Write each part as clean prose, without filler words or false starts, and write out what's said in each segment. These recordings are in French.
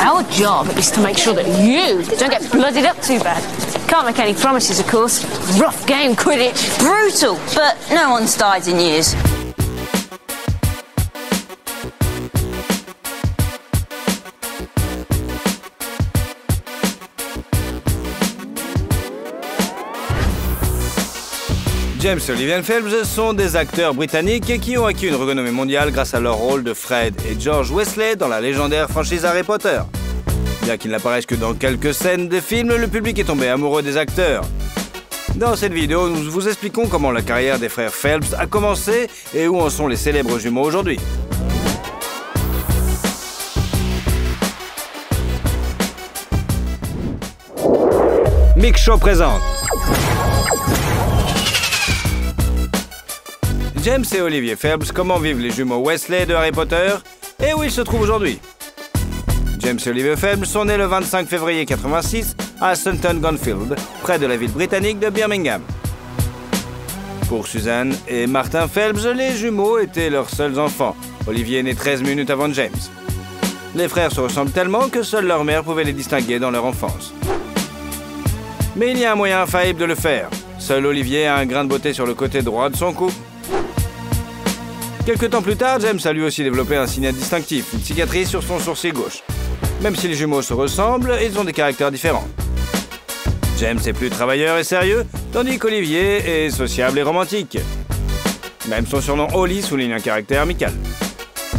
Our job is to make sure that you don't get bloodied up too bad. Can't make any promises, of course. Rough game, Quidditch. Brutal, but no one's died in years. James et Olivia Phelps sont des acteurs britanniques qui ont acquis une renommée mondiale grâce à leur rôle de Fred et George Weasley dans la légendaire franchise Harry Potter. Bien qu'ils n'apparaissent que dans quelques scènes des films, le public est tombé amoureux des acteurs. Dans cette vidéo, nous vous expliquons comment la carrière des frères Phelps a commencé et où en sont les célèbres jumeaux aujourd'hui. Mick Show présente James et Olivia Phelps, comment vivent les jumeaux Weasley de Harry Potter et où ils se trouvent aujourd'hui. James et Olivia Phelps sont nés le 25 février 1986 à Sutton-on-Field, près de la ville britannique de Birmingham. Pour Suzanne et Martin Phelps, les jumeaux étaient leurs seuls enfants. Olivier est né 13 minutes avant James. Les frères se ressemblent tellement que seule leur mère pouvait les distinguer dans leur enfance. Mais il y a un moyen infaillible de le faire. Seul Olivier a un grain de beauté sur le côté droit de son cou. Quelques temps plus tard, James a lui aussi développé un signe distinctif, une cicatrice sur son sourcil gauche. Même si les jumeaux se ressemblent, ils ont des caractères différents. James est plus travailleur et sérieux, tandis qu'Olivier est sociable et romantique. Même son surnom Ollie souligne un caractère amical.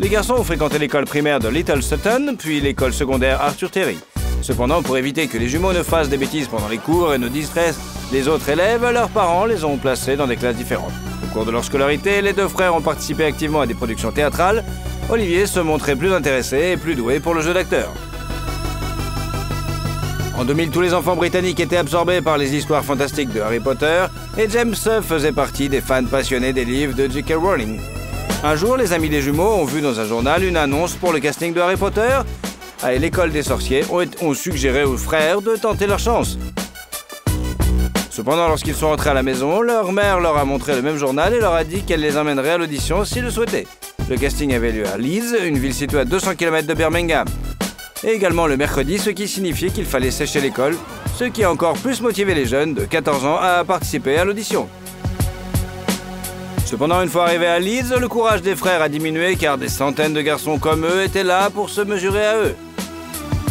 Les garçons ont fréquenté l'école primaire de Little Sutton, puis l'école secondaire Arthur Terry. Cependant, pour éviter que les jumeaux ne fassent des bêtises pendant les cours et ne distraissent les autres élèves, leurs parents les ont placés dans des classes différentes. Au cours de leur scolarité, les deux frères ont participé activement à des productions théâtrales. Olivier se montrait plus intéressé et plus doué pour le jeu d'acteur. En 2000, tous les enfants britanniques étaient absorbés par les histoires fantastiques de Harry Potter et James faisait partie des fans passionnés des livres de J.K. Rowling. Un jour, les amis des jumeaux ont vu dans un journal une annonce pour le casting de Harry Potter et l'école des sorciers ont suggéré aux frères de tenter leur chance. Cependant, lorsqu'ils sont rentrés à la maison, leur mère leur a montré le même journal et leur a dit qu'elle les emmènerait à l'audition s'ils le souhaitaient. Le casting avait lieu à Leeds, une ville située à 200 km de Birmingham. Et également le mercredi, ce qui signifiait qu'il fallait sécher l'école, ce qui a encore plus motivé les jeunes de 14 ans à participer à l'audition. Cependant, une fois arrivés à Leeds, le courage des frères a diminué car des centaines de garçons comme eux étaient là pour se mesurer à eux.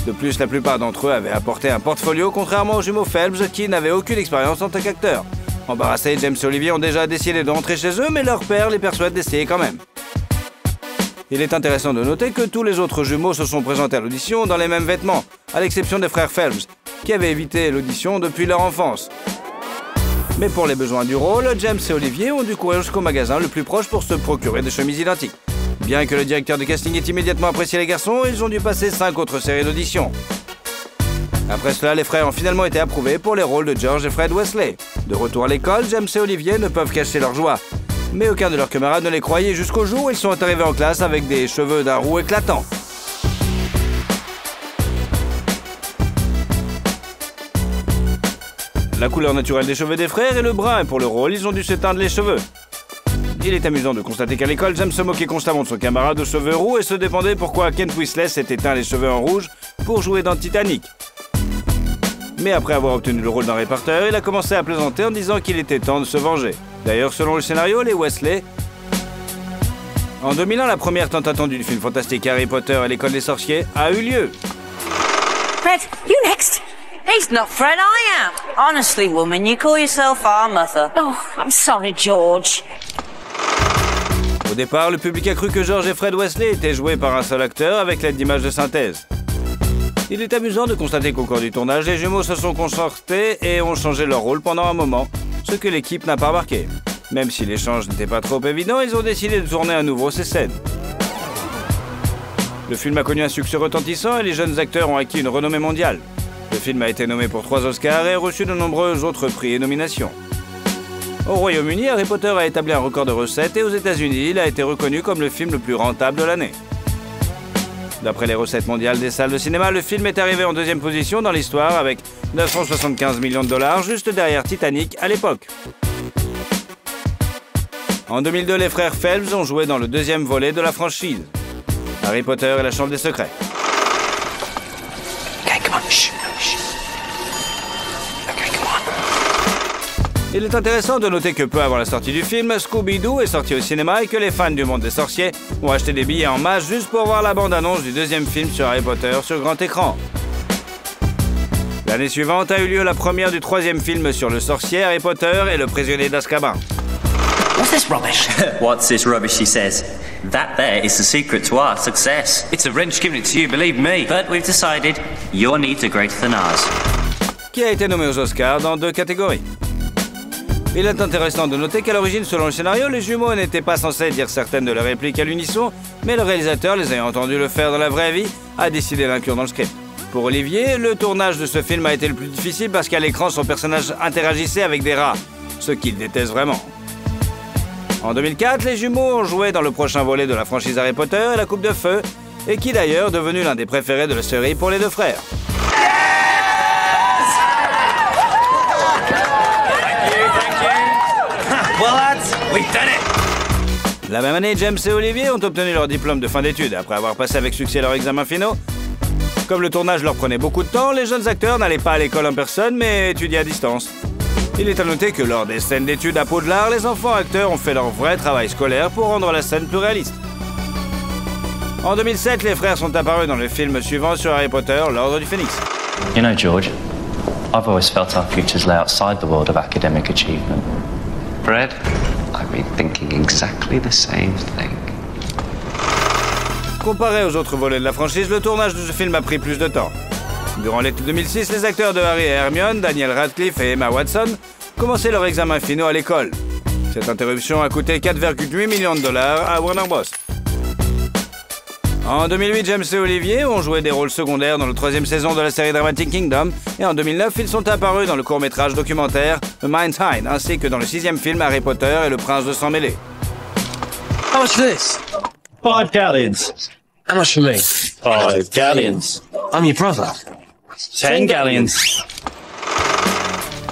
De plus, la plupart d'entre eux avaient apporté un portfolio, contrairement aux jumeaux Phelps qui n'avaient aucune expérience en tant qu'acteurs. Embarrassés, James et Olivier ont déjà décidé de rentrer chez eux, mais leur père les persuade d'essayer quand même. Il est intéressant de noter que tous les autres jumeaux se sont présentés à l'audition dans les mêmes vêtements, à l'exception des frères Phelps, qui avaient évité l'audition depuis leur enfance. Mais pour les besoins du rôle, James et Olivier ont dû courir jusqu'au magasin le plus proche pour se procurer des chemises identiques. Bien que le directeur de casting ait immédiatement apprécié les garçons, ils ont dû passer 5 autres séries d'auditions. Après cela, les frères ont finalement été approuvés pour les rôles de George et Fred Weasley. De retour à l'école, James et Olivier ne peuvent cacher leur joie. Mais aucun de leurs camarades ne les croyait jusqu'au jour où ils sont arrivés en classe avec des cheveux d'un roux éclatant. La couleur naturelle des cheveux des frères est le brun et pour le rôle, ils ont dû s'éteindre les cheveux. Il est amusant de constater qu'à l'école, James se moquait constamment de son camarade aux cheveux roux et se demandait pourquoi Kent Weasley s'était teint les cheveux en rouge pour jouer dans Titanic. Mais après avoir obtenu le rôle d'Harry Potter, il a commencé à plaisanter en disant qu'il était temps de se venger. D'ailleurs, selon le scénario, les Weasley... En 2001, la première tant attendue du film fantastique Harry Potter et l'école des sorciers a eu lieu. Fred, you next. He's not Fred, I am. Honestly, woman, you call yourself our mother. Oh, I'm sorry, George. Au départ, le public a cru que George et Fred Weasley étaient joués par un seul acteur avec l'aide d'images de synthèse. Il est amusant de constater qu'au cours du tournage, les jumeaux se sont concertés et ont changé leur rôle pendant un moment, ce que l'équipe n'a pas remarqué. Même si l'échange n'était pas trop évident, ils ont décidé de tourner à nouveau ces scènes. Le film a connu un succès retentissant et les jeunes acteurs ont acquis une renommée mondiale. Le film a été nommé pour 3 Oscars et a reçu de nombreux autres prix et nominations. Au Royaume-Uni, Harry Potter a établi un record de recettes et aux États-Unis, il a été reconnu comme le film le plus rentable de l'année. D'après les recettes mondiales des salles de cinéma, le film est arrivé en 2e position dans l'histoire avec 975 millions de dollars, juste derrière Titanic à l'époque. En 2002, les frères Phelps ont joué dans le 2e volet de la franchise, Harry Potter et la Chambre des Secrets. Il est intéressant de noter que peu avant la sortie du film, Scooby-Doo est sorti au cinéma et que les fans du monde des sorciers ont acheté des billets en masse juste pour voir la bande-annonce du deuxième film sur Harry Potter sur grand écran. L'année suivante a eu lieu la première du troisième film sur le sorcier, Harry Potter et le prisonnier d'Azkaban. What's this rubbish? What's this rubbish, he says. That there is the secret to our success. It's a wrench giving it to you, believe me. But we've decided your needs are greater than ours. Qui a été nommé aux Oscars dans 2 catégories. Il est intéressant de noter qu'à l'origine, selon le scénario, les jumeaux n'étaient pas censés dire certaines de leurs répliques à l'unisson, mais le réalisateur, les ayant entendus le faire dans la vraie vie, a décidé d'inclure dans le script. Pour Olivier, le tournage de ce film a été le plus difficile parce qu'à l'écran, son personnage interagissait avec des rats, ce qu'il déteste vraiment. En 2004, les jumeaux ont joué dans le prochain volet de la franchise Harry Potter et la Coupe de Feu, et qui d'ailleurs est devenu l'un des préférés de la série pour les 2 frères. Well, lads, we've done it. La même année, James et Olivier ont obtenu leur diplôme de fin d'études après avoir passé avec succès leurs examens finaux. Comme le tournage leur prenait beaucoup de temps, les jeunes acteurs n'allaient pas à l'école en personne, mais étudiaient à distance. Il est à noter que lors des scènes d'études à Poudlard, les enfants acteurs ont fait leur vrai travail scolaire pour rendre la scène plus réaliste. En 2007, les frères sont apparus dans le film suivant sur Harry Potter, l'Ordre du Phénix. You know, George, I've always felt our futures lay outside the world of academic achievement. Fred? I've been thinking exactly the same thing. Comparé aux autres volets de la franchise, le tournage de ce film a pris plus de temps. Durant l'été 2006, les acteurs de Harry et Hermione, Daniel Radcliffe et Emma Watson, commençaient leurs examens finaux à l'école. Cette interruption a coûté 4,8 millions de dollars à Warner Bros. En 2008, James et Olivier ont joué des rôles secondaires dans la 3e saison de la série dramatique Kingdom, et en 2009, ils sont apparus dans le court-métrage documentaire The Mind's Eye, ainsi que dans le 6e film Harry Potter et le Prince de Sang Mêlé. How much for this? 5 galleons. How much for me? 5 galleons. I'm your brother. 10 galleons.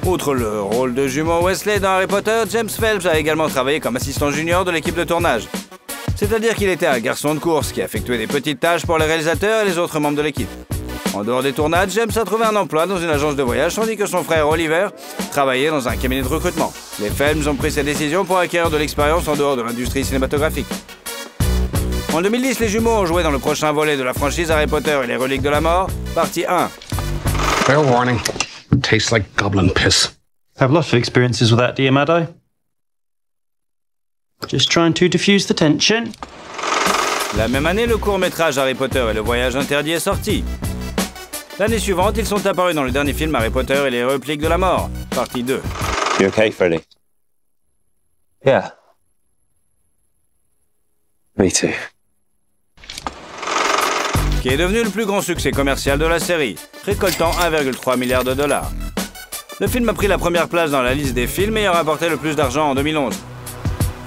Outre le rôle de jumeau Wesley dans Harry Potter, James Phelps a également travaillé comme assistant junior de l'équipe de tournage. C'est-à-dire qu'il était un garçon de course qui effectuait des petites tâches pour les réalisateurs et les autres membres de l'équipe. En dehors des tournages, James a trouvé un emploi dans une agence de voyage, tandis que son frère Oliver travaillait dans un cabinet de recrutement. Les Phelps ont pris cette décision pour acquérir de l'expérience en dehors de l'industrie cinématographique. En 2010, les jumeaux ont joué dans le prochain volet de la franchise Harry Potter et les reliques de la mort, partie 1. Fair warning. Tastes like goblin piss. Have lots of experiences with that, do you, Maddo? Just trying to diffuse the tension. La même année, le court-métrage Harry Potter et le voyage interdit est sorti. L'année suivante, ils sont apparus dans le dernier film Harry Potter et les reliques de la mort, partie 2. You okay, Freddy? Yeah. Me too. Qui est devenu le plus grand succès commercial de la série, récoltant 1,3 milliard de dollars. Le film a pris la première place dans la liste des films ayant rapporté le plus d'argent en 2011,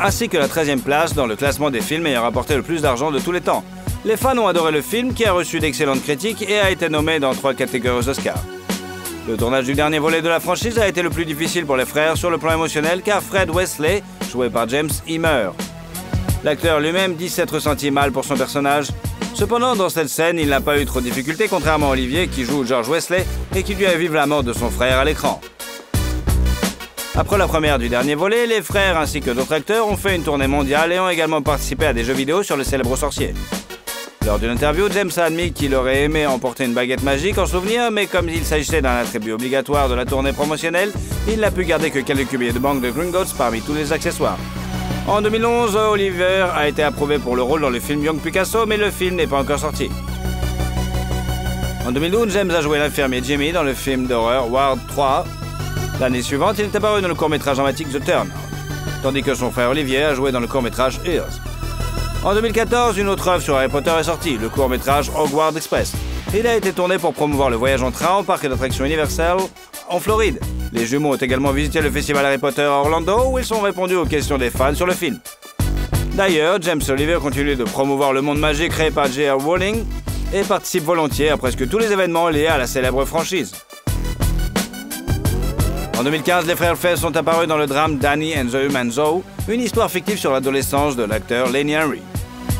ainsi que la 13e place dans le classement des films ayant rapporté le plus d'argent de tous les temps. Les fans ont adoré le film qui a reçu d'excellentes critiques et a été nommé dans 3 catégories aux Oscars. Le tournage du dernier volet de la franchise a été le plus difficile pour les frères sur le plan émotionnel car Fred Wesley, joué par James, y meurt. L'acteur lui-même dit s'être ressenti mal pour son personnage. Cependant, dans cette scène, il n'a pas eu trop de difficultés, contrairement à Olivier qui joue George Wesley et qui lui a vécu la mort de son frère à l'écran. Après la première du dernier volet, les frères ainsi que d'autres acteurs ont fait une tournée mondiale et ont également participé à des jeux vidéo sur le célèbre sorcier. Lors d'une interview, James a admis qu'il aurait aimé emporter une baguette magique en souvenir, mais comme il s'agissait d'un attribut obligatoire de la tournée promotionnelle, il n'a pu garder que quelques billets de banque de Gringotts parmi tous les accessoires. En 2011, Oliver a été approuvé pour le rôle dans le film Young Picasso, mais le film n'est pas encore sorti. En 2012, James a joué l'infirmier Jimmy dans le film d'horreur Ward 3. L'année suivante, il est apparu dans le court-métrage dramatique The Turn, tandis que son frère Olivier a joué dans le court-métrage Ears. En 2014, une autre œuvre sur Harry Potter est sortie, le court-métrage Hogwarts Express. Il a été tourné pour promouvoir le voyage en train au parc d'attractions Universal en Floride. Les jumeaux ont également visité le festival Harry Potter à Orlando où ils ont répondu aux questions des fans sur le film. D'ailleurs, James et Oliver continuent de promouvoir le monde magique créé par J.R. Rowling et participent volontiers à presque tous les événements liés à la célèbre franchise. En 2015, les frères Phelps sont apparus dans le drame Danny and the Human Zoo, une histoire fictive sur l'adolescence de l'acteur Lenny Henry.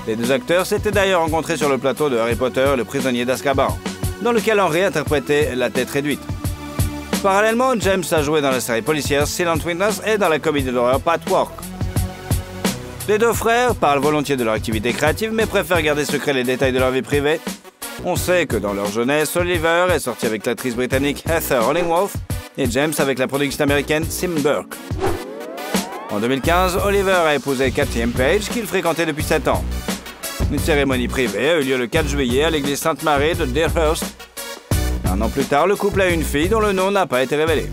Les deux acteurs s'étaient d'ailleurs rencontrés sur le plateau de Harry Potter et le prisonnier d'Azkaban, dans lequel Henry interprétait la tête réduite. Parallèlement, James a joué dans la série policière Silent Witness et dans la comédie d'horreur Patchwork. Les deux frères parlent volontiers de leur activité créative, mais préfèrent garder secret les détails de leur vie privée. On sait que dans leur jeunesse, Oliver est sorti avec l'actrice britannique Heather Hollingworth et James avec la productrice américaine Sim Burke. En 2015, Oliver a épousé Kathy Page, qu'il fréquentait depuis 7 ans. Une cérémonie privée a eu lieu le 4 juillet à l'église Sainte-Marie de Deerhurst. Un an plus tard, le couple a eu une fille dont le nom n'a pas été révélé.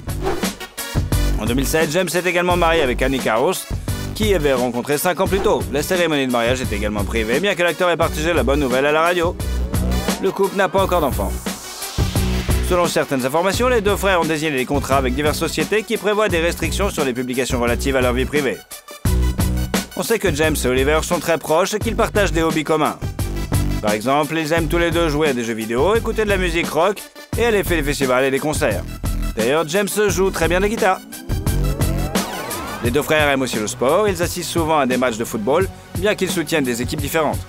En 2007, James est également marié avec Annika Ross, qui avait rencontré 5 ans plus tôt. La cérémonie de mariage est également privée, bien que l'acteur ait partagé la bonne nouvelle à la radio. Le couple n'a pas encore d'enfants. Selon certaines informations, les deux frères ont désigné des contrats avec diverses sociétés qui prévoient des restrictions sur les publications relatives à leur vie privée. On sait que James et Oliver sont très proches et qu'ils partagent des hobbies communs. Par exemple, ils aiment tous les deux jouer à des jeux vidéo, écouter de la musique rock et aller faire des festivals et des concerts. D'ailleurs, James joue très bien la guitare. Les deux frères aiment aussi le sport, ils assistent souvent à des matchs de football, bien qu'ils soutiennent des équipes différentes.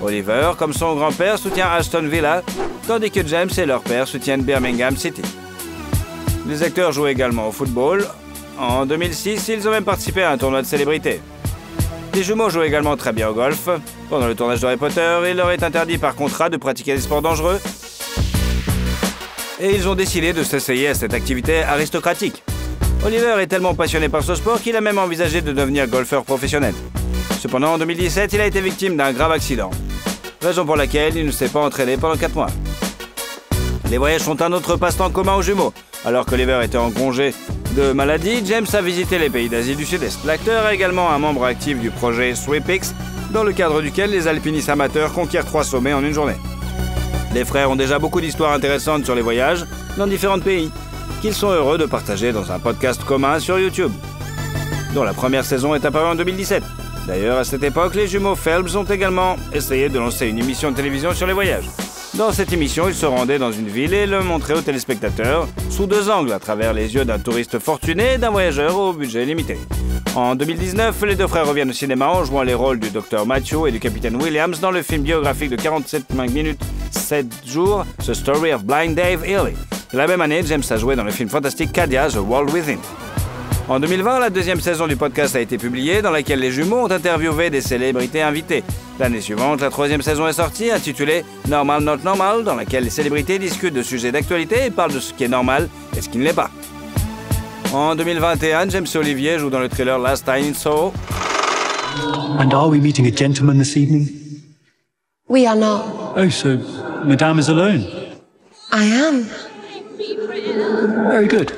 Oliver, comme son grand-père, soutient Aston Villa, tandis que James et leur père soutiennent Birmingham City. Les acteurs jouent également au football. En 2006, ils ont même participé à un tournoi de célébrités. Les jumeaux jouent également très bien au golf. Pendant le tournage d'Harry Potter, il leur est interdit par contrat de pratiquer des sports dangereux. Et ils ont décidé de s'essayer à cette activité aristocratique. Oliver est tellement passionné par ce sport qu'il a même envisagé de devenir golfeur professionnel. Cependant, en 2017, il a été victime d'un grave accident. Raison pour laquelle il ne s'est pas entraîné pendant 4 mois. Les voyages sont un autre passe-temps commun aux jumeaux. Alors qu'Oliver était en congé de maladie, James a visité les pays d'Asie du Sud-Est. L'acteur est également un membre actif du projet Three Peaks, dans le cadre duquel les alpinistes amateurs conquièrent 3 sommets en une journée. Les frères ont déjà beaucoup d'histoires intéressantes sur les voyages dans différents pays, qu'ils sont heureux de partager dans un podcast commun sur YouTube, dont la première saison est apparue en 2017. D'ailleurs, à cette époque, les jumeaux Phelps ont également essayé de lancer une émission de télévision sur les voyages. Dans cette émission, ils se rendaient dans une ville et le montraient aux téléspectateurs sous 2 angles, à travers les yeux d'un touriste fortuné et d'un voyageur au budget limité. En 2019, les deux frères reviennent au cinéma en jouant les rôles du Dr Matthew et du Capitaine Williams dans le film biographique de 47 minutes 7 jours, The Story of Blind Dave Healy. La même année, James a joué dans le film fantastique Cadia, The World Within. En 2020, la 2e saison du podcast a été publiée, dans laquelle les jumeaux ont interviewé des célébrités invitées. L'année suivante, la 3e saison est sortie, intitulée Normal Not Normal, dans laquelle les célébrités discutent de sujets d'actualité et parlent de ce qui est normal et ce qui ne l'est pas. En 2021, James et Olivier jouent dans le thriller Last Time in Soho. And are we meeting a gentleman this evening? We are not. Oh, so Madame is alone? I am. Very good.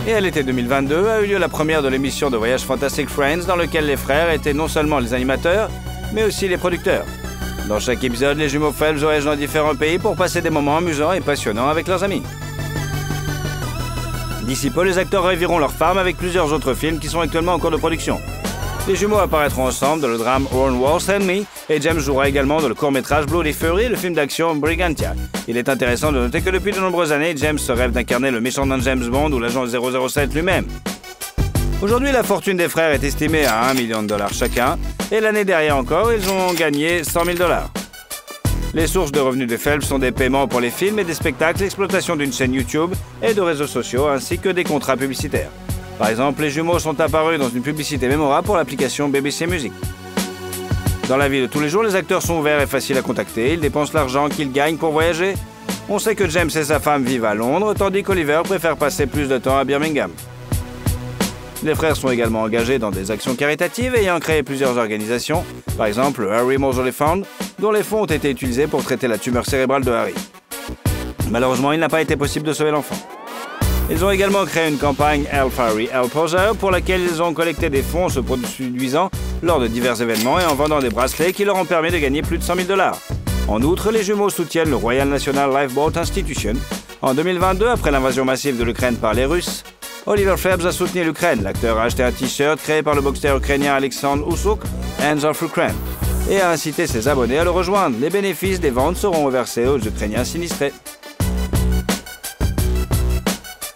Et à l'été 2022 a eu lieu la première de l'émission de voyage Fantastic Friends, dans lequel les frères étaient non seulement les animateurs, mais aussi les producteurs. Dans chaque épisode, les jumeaux Phelps voyagent dans différents pays pour passer des moments amusants et passionnants avec leurs amis. D'ici peu, les acteurs reviront leur femme avec plusieurs autres films qui sont actuellement en cours de production. Les jumeaux apparaîtront ensemble dans le drame Owen Walls and Me, et James jouera également dans le court-métrage Bloody Fury et le film d'action Brigantia. Il est intéressant de noter que depuis de nombreuses années, James se rêve d'incarner le méchant d'un James Bond ou l'agent 007 lui-même. Aujourd'hui, la fortune des frères est estimée à $1 million chacun, et l'année dernière encore, ils ont gagné $100 000. Les sources de revenus des Phelps sont des paiements pour les films et des spectacles, l'exploitation d'une chaîne YouTube et de réseaux sociaux, ainsi que des contrats publicitaires. Par exemple, les jumeaux sont apparus dans une publicité mémorable pour l'application BBC Music. Dans la vie de tous les jours, les acteurs sont ouverts et faciles à contacter. Ils dépensent l'argent qu'ils gagnent pour voyager. On sait que James et sa femme vivent à Londres, tandis qu'Oliver préfère passer plus de temps à Birmingham. Les frères sont également engagés dans des actions caritatives ayant créé plusieurs organisations, par exemple le Harry Moseley Fund, dont les fonds ont été utilisés pour traiter la tumeur cérébrale de Harry. Malheureusement, il n'a pas été possible de sauver l'enfant. Ils ont également créé une campagne Help Harry, Help Other, pour laquelle ils ont collecté des fonds en se produisant lors de divers événements et en vendant des bracelets qui leur ont permis de gagner plus de $100 000. En outre, les jumeaux soutiennent le Royal National Lifeboat Institution. En 2022, après l'invasion massive de l'Ukraine par les Russes, Oliver Phelps a soutenu l'Ukraine. L'acteur a acheté un t-shirt créé par le boxeur ukrainien Alexandre Usyk, Hands of Ukraine, et a incité ses abonnés à le rejoindre. Les bénéfices des ventes seront reversés aux Ukrainiens sinistrés.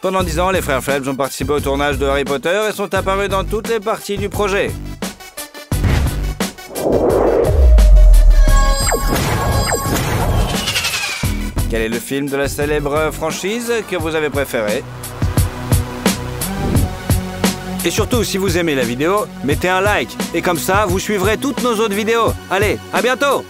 Pendant 10 ans, les frères Phelps ont participé au tournage de Harry Potter et sont apparus dans toutes les parties du projet. Quel est le film de la célèbre franchise que vous avez préféré? Et surtout, si vous aimez la vidéo, mettez un like. Et comme ça, vous suivrez toutes nos autres vidéos. Allez, à bientôt!